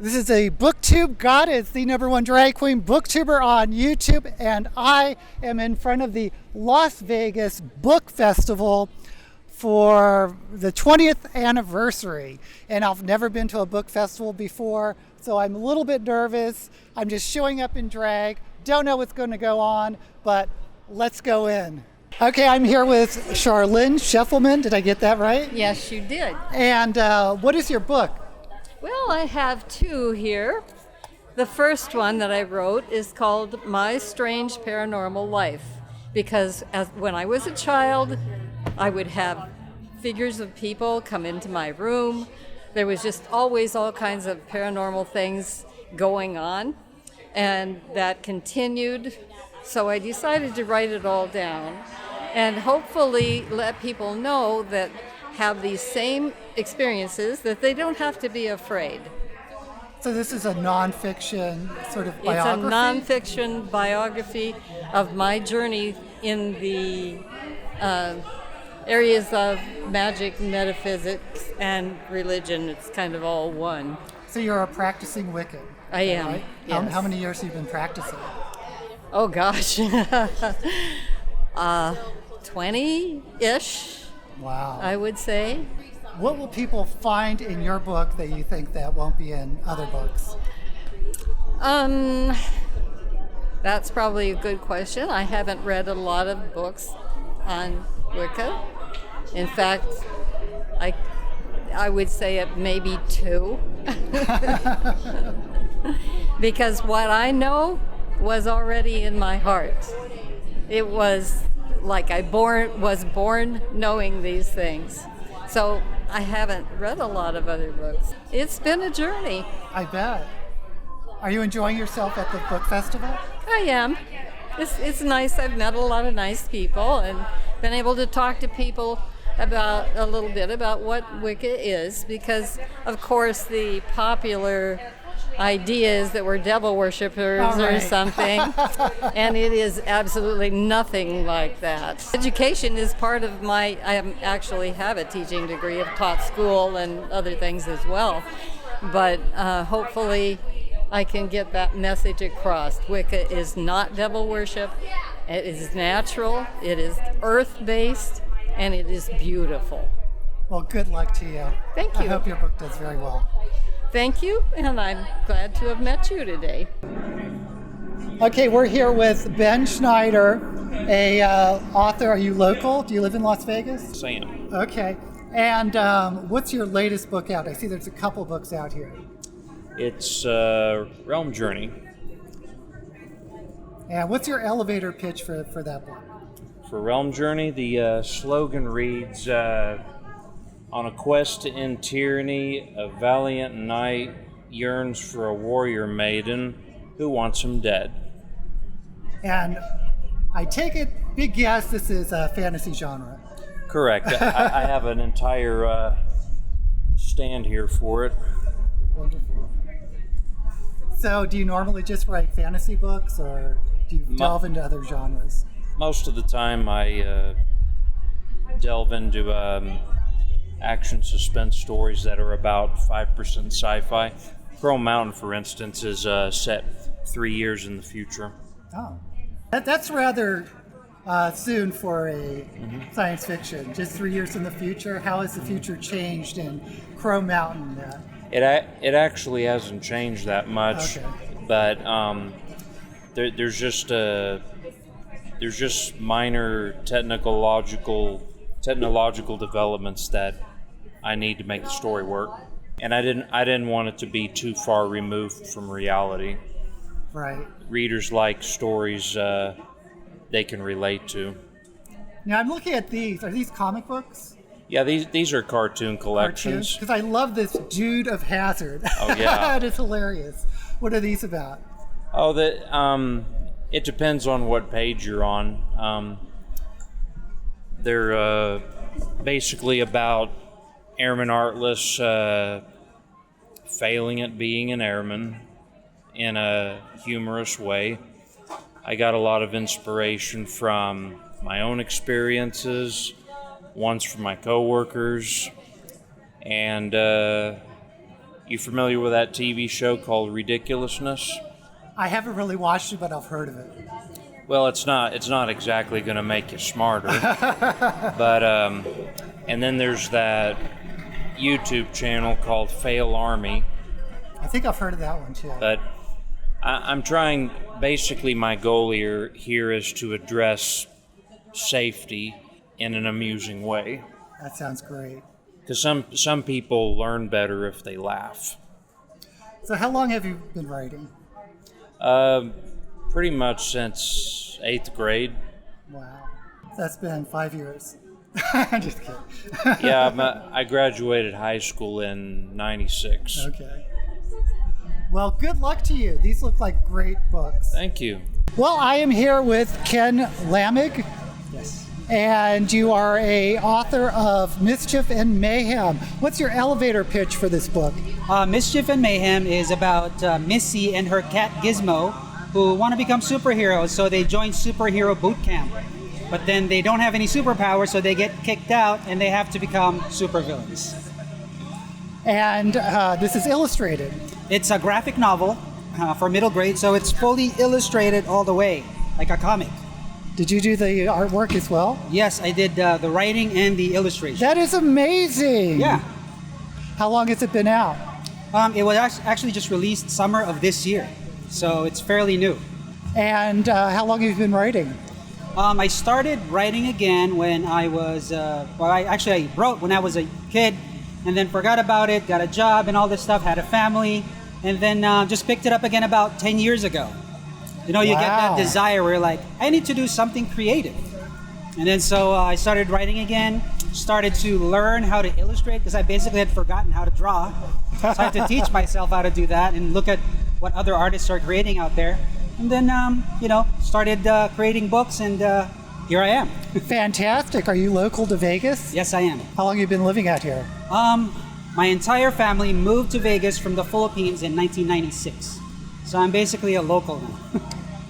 This is a booktube goddess, the #1 drag queen booktuber on YouTube, and I am in front of the Las Vegas Book Festival for the 20th anniversary. And I've never been to a book festival before, so I'm a little bit nervous. I'm just showing up in drag, don't know what's going to go on, but let's go in. Okay, I'm here with Charlyn Scheffelman. Did I get that right? Yes, you did. And what is your book? Well, I have two here. The first one that I wrote is called My Strange Paranormal Life, because when I was a child, I would have figures of people come into my room. There was just always all kinds of paranormal things going on, and that continued. So I decided to write it all down and hopefully let people know that have these same experiences, that they don't have to be afraid. So this is a nonfiction sort of biography? It's a nonfiction biography of my journey in the areas of magic, metaphysics, and religion. It's kind of all one. So you're a practicing Wiccan? I am, right? yes. How many years have you been practicing? Oh gosh, 20-ish. Wow. I would say. What will people find in your book that you think that won't be in other books? That's probably a good question. I haven't read a lot of books on Wicca. In fact, I would say it maybe two. Because what I know was already in my heart. It was like I was born knowing these things. So I haven't read a lot of other books. It's been a journey. I bet. Are you enjoying yourself at the book festival? I am. It's nice. I've met a lot of nice people and been able to talk to people about a little bit about what Wicca is, because of course the popular idea is that we're devil worshippers or something, and it is absolutely nothing like that. Education is part of I actually have a teaching degree. I've taught school and other things as well, but hopefully I can get that message across. Wicca is not devil worship. It is natural, it is earth-based, and it is beautiful. Well, good luck to you. Thank you. I hope your book does very well. Thank you, and I'm glad to have met you today. Okay, we're here with Ben Schneider, a author. Are you local? Do you live in Las Vegas? Sam. Okay, and what's your latest book out? I see there's a couple books out here. It's Realm Journey. And what's your elevator pitch for that book? For Realm Journey, the slogan reads, on a quest to end tyranny, a valiant knight yearns for a warrior maiden who wants him dead. And I take it, big guess, this is a fantasy genre. Correct. I have an entire stand here for it. Wonderful. So do you normally just write fantasy books, or do you delve into other genres? Most of the time I delve into action suspense stories that are about 5% sci-fi. Chrome Mountain, for instance, is set 3 years in the future. Oh, that's rather soon for a science fiction. Just 3 years in the future. How has the future changed in Chrome Mountain? It actually hasn't changed that much, okay. But there's just minor technological developments that I need to make the story work, and I didn't want it to be too far removed from reality. Right. Readers like stories they can relate to. Now I'm looking at these. Are these comic books? Yeah, these are cartoon collections. Because I love this Dude of Hazard. Oh yeah, it is hilarious. What are these about? Oh, it depends on what page you're on. They're basically about Airman Artless failing at being an airman in a humorous way. I got a lot of inspiration from my own experiences, ones from my coworkers, and You familiar with that TV show called Ridiculousness? I haven't really watched it, but I've heard of it. Well, it's not exactly going to make you smarter. But and then there's that YouTube channel called Fail Army. I think I've heard of that one too. But I'm trying, basically my goal here is to address safety in an amusing way. That sounds great. Because some people learn better if they laugh. So how long have you been writing? Pretty much since 8th grade. Wow. That's been 5 years. I'm just kidding. Yeah, I graduated high school in 96. Okay. Well, good luck to you. These look like great books. Thank you. Well, I am here with Ken Lamug. Yes. And you are a author of Mischief and Mayhem. What's your elevator pitch for this book? Mischief and Mayhem is about Missy and her cat Gizmo, who want to become superheroes, so they join superhero boot camp. But then they don't have any superpowers, so they get kicked out and they have to become supervillains. And this is illustrated. It's a graphic novel for middle grade, so it's fully illustrated all the way, like a comic. Did you do the artwork as well? Yes, I did the writing and the illustration. That is amazing. Yeah. How long has it been out? It was actually just released summer of this year, so it's fairly new. And how long have you been writing? I started writing again when I was, I wrote when I was a kid and then forgot about it, got a job and all this stuff, had a family, and then just picked it up again about 10 years ago. You know, you get that desire where you're like, I need to do something creative. And then so I started writing again, started to learn how to illustrate because I basically had forgotten how to draw. So I had to teach myself how to do that and look at what other artists are creating out there. And then, started creating books, and here I am. Fantastic. Are you local to Vegas? Yes, I am. How long have you been living out here? My entire family moved to Vegas from the Philippines in 1996. So I'm basically a local now.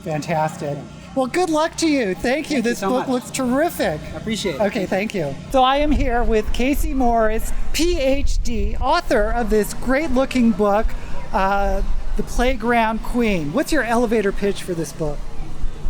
Fantastic. Well, good luck to you. Thank you. This book looks terrific. I appreciate it. Okay, thank you. So I am here with Casey Morris, Ph.D., author of this great-looking book, The Playground Queen. What's your elevator pitch for this book?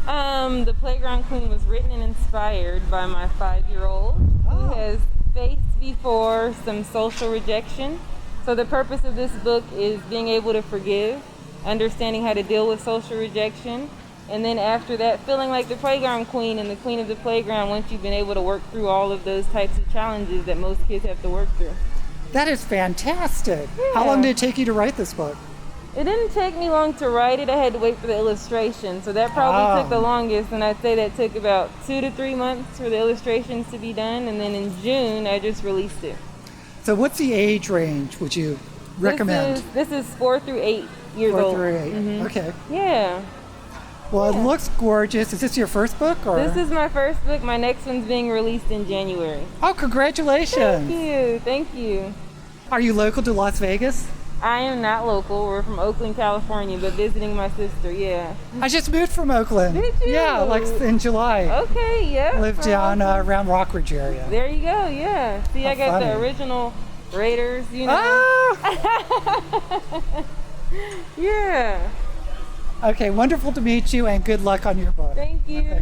The Playground Queen was written and inspired by my 5-year-old who has faced before some social rejection. So the purpose of this book is being able to forgive, understanding how to deal with social rejection, and then after that feeling like the playground queen and the queen of the playground once you've been able to work through all of those types of challenges that most kids have to work through. That is fantastic. Yeah. How long did it take you to write this book? It didn't take me long to write it. I had to wait for the illustration, so that probably took the longest, and I'd say that took about 2 to 3 months for the illustrations to be done, and then in June I just released it. So what's the age range would you recommend? This is 4 through 8 years 4 old. through 8. Mhm. Okay. Yeah. Well, it looks gorgeous. Is this your first book? Or? This is my first book. My next one's being released in January. Oh, congratulations. Thank you. Are you local to Las Vegas? I am not local. We're from Oakland, California, but visiting my sister, yeah. I just moved from Oakland. Did you? Yeah, like in July. Okay, yeah. Lived down around Rockridge area. There you go, yeah. See, I got the original Raiders, you know. Oh! Yeah. Okay, wonderful to meet you, and good luck on your book. Thank you.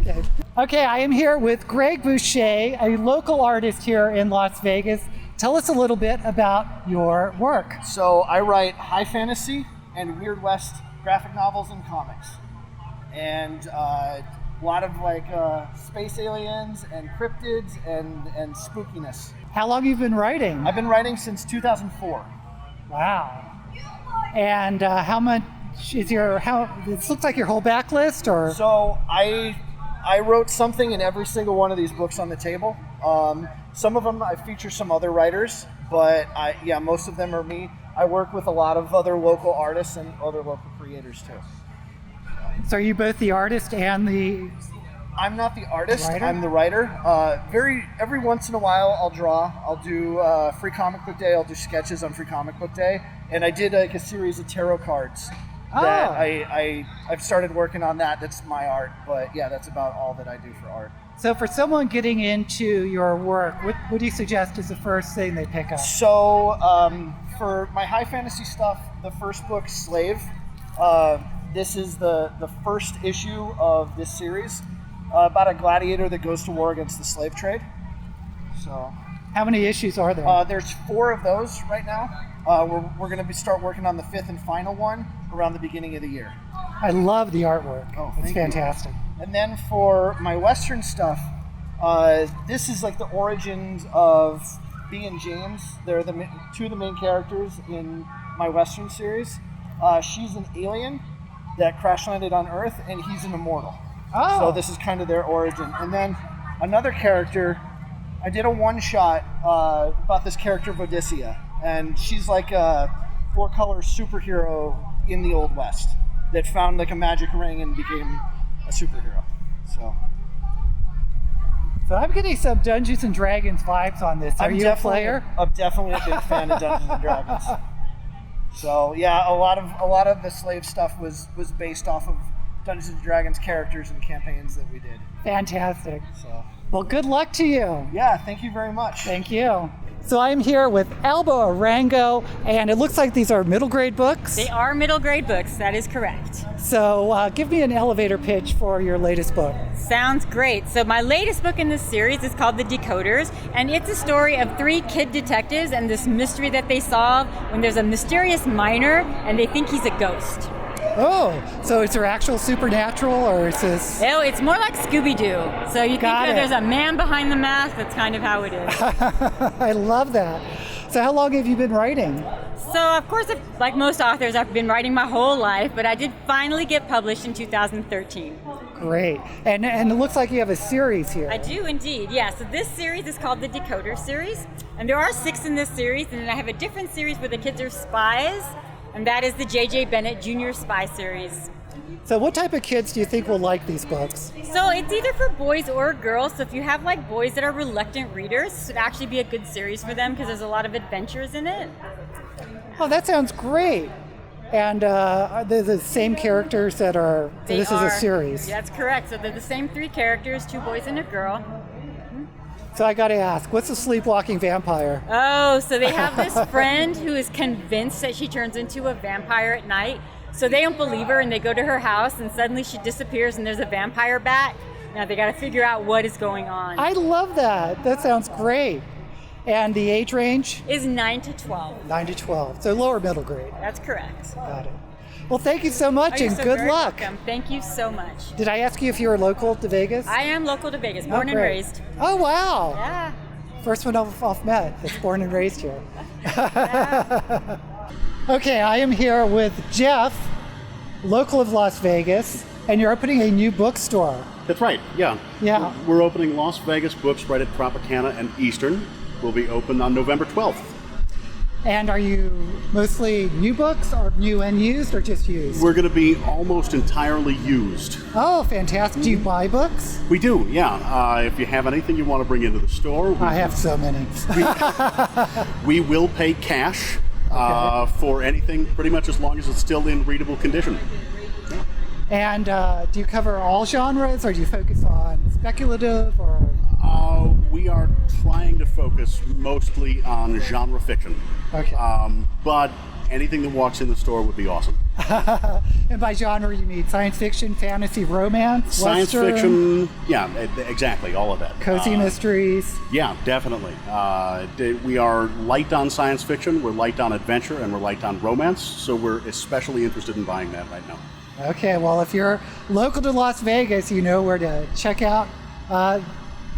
Okay, I am here with Greg Boucher, a local artist here in Las Vegas. Tell us a little bit about your work. So I write high fantasy and Weird West graphic novels and comics. And a lot of space aliens and cryptids and spookiness. How long have you been writing? I've been writing since 2004. Wow. And how much is it looks like your whole backlist, or? So I wrote something in every single one of these books on the table. Some of them I feature some other writers, but most of them are me. I work with a lot of other local artists and other local creators too. So are you both the artist and the... I'm not the artist, writer? I'm the writer. Every once in a while I'll draw. I'll do Free Comic Book Day, I'll do sketches on Free Comic Book Day. And I did a series of tarot cards that Oh. I've started working on that. That's my art, but yeah, that's about all that I do for art. So for someone getting into your work, what do you suggest is the first thing they pick up? So for my high fantasy stuff, the first book, Slave, this is the first issue of this series about a gladiator that goes to war against the slave trade. So How many issues are there? there's 4 of those right now. We're going to start working on the 5th and final one around the beginning of the year. I love the artwork. Oh, it's thank you. fantastic. And then for my Western stuff, this is like the origins of B and James. They're the 2 of the main characters in my Western series. She's an alien that crash landed on Earth, and he's an immortal. Oh. So this is kind of their origin. And then another character, I did a one-shot about this character of Odysseia, and she's like a 4-color superhero in the Old West that found like a magic ring and became a superhero. So I'm getting some Dungeons and Dragons vibes on this. Are you a player? I'm definitely a big fan of Dungeons and Dragons. So yeah, a lot of the slave stuff was based off of Dungeons and Dragons characters and campaigns that we did. Fantastic. So Well, good luck to you. yeah, thank you very much. Thank you. So I'm here with Alba Arango, and it looks like these are middle grade books. They are middle grade books, that is correct. So give me an elevator pitch for your latest book. Sounds great. So my latest book in this series is called The Decoders, and it's a story of 3 kid detectives and this mystery that they solve when there's a mysterious miner and they think he's a ghost. Oh, so is there actual supernatural, or is this? Oh, it's more like Scooby-Doo. So you think Got that it. there's a man behind the mask, that's kind of how it is. I love that. So how long have you been writing? So of course, like most authors, I've been writing my whole life, but I did finally get published in 2013. Great. And it looks like you have a series here. I do indeed, yeah. So this series is called the Decoder series, and there are 6 in this series, and then I have a different series where the kids are spies, and that is the J.J. Bennett Jr. Spy series. So what type of kids do you think will like these books? So it's either for boys or girls, so if you have like boys that are reluctant readers, this would actually be a good series for them because there's a lot of adventures in it. Oh, that sounds great. And they're the same characters that are, so this is a series. That's correct. So they're the same 3 characters, 2 boys and a girl. So I gotta ask, what's a sleepwalking vampire? Oh, so they have this friend who is convinced that she turns into a vampire at night. So they don't believe her and they go to her house and suddenly she disappears and there's a vampire bat. Now they gotta figure out what is going on. I love that. That sounds great. And the age range? Is 9 to 12. 9 to 12. So lower middle grade. That's correct. Got it. Well, thank you so much, Oh, you're and so good very luck. welcome. Thank you so much. Did I ask you if you were local to Vegas? I am local to Vegas, born and great. raised. Oh, wow. Yeah. First one off Met that's born and raised here. Okay, I am here with Jeff, local of Las Vegas, and you're opening a new bookstore. That's right, yeah. Yeah. We're opening Las Vegas Books right at Tropicana and Eastern. We'll be open on November 12th. And are you mostly new books, or new and used, or just used? We're going to be almost entirely used. Oh, fantastic. Do you buy books? We do, yeah. If you have anything you want to bring into the store, I have so many. we will pay cash for anything pretty much as long as it's still in readable condition. And do you cover all genres, or do you focus on speculative, or? We are trying to focus mostly on genre fiction. Okay. But anything that walks in the store would be awesome. And by genre, you mean science fiction, fantasy, romance, Science Western, fiction, yeah, exactly, all of that. cozy mysteries. Yeah, definitely. We are light on science fiction, we're light on adventure, and we're light on romance, so we're especially interested in buying that right now. Okay, well, if you're local to Las Vegas, you know where to check out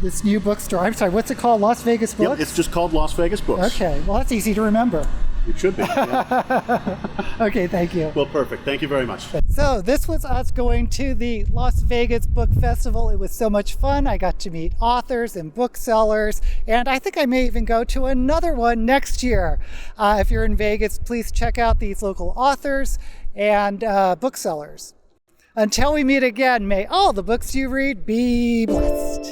this new bookstore. I'm sorry, what's it called? Las Vegas Books? Yep, it's just called Las Vegas Books. Okay, well, that's easy to remember. It should be. Yeah. Okay, thank you. Well, perfect. Thank you very much. So this was us going to the Las Vegas Book Festival. It was so much fun. I got to meet authors and booksellers, and I think I may even go to another one next year. If you're in Vegas, please check out these local authors and booksellers. Until we meet again, may all the books you read be blessed.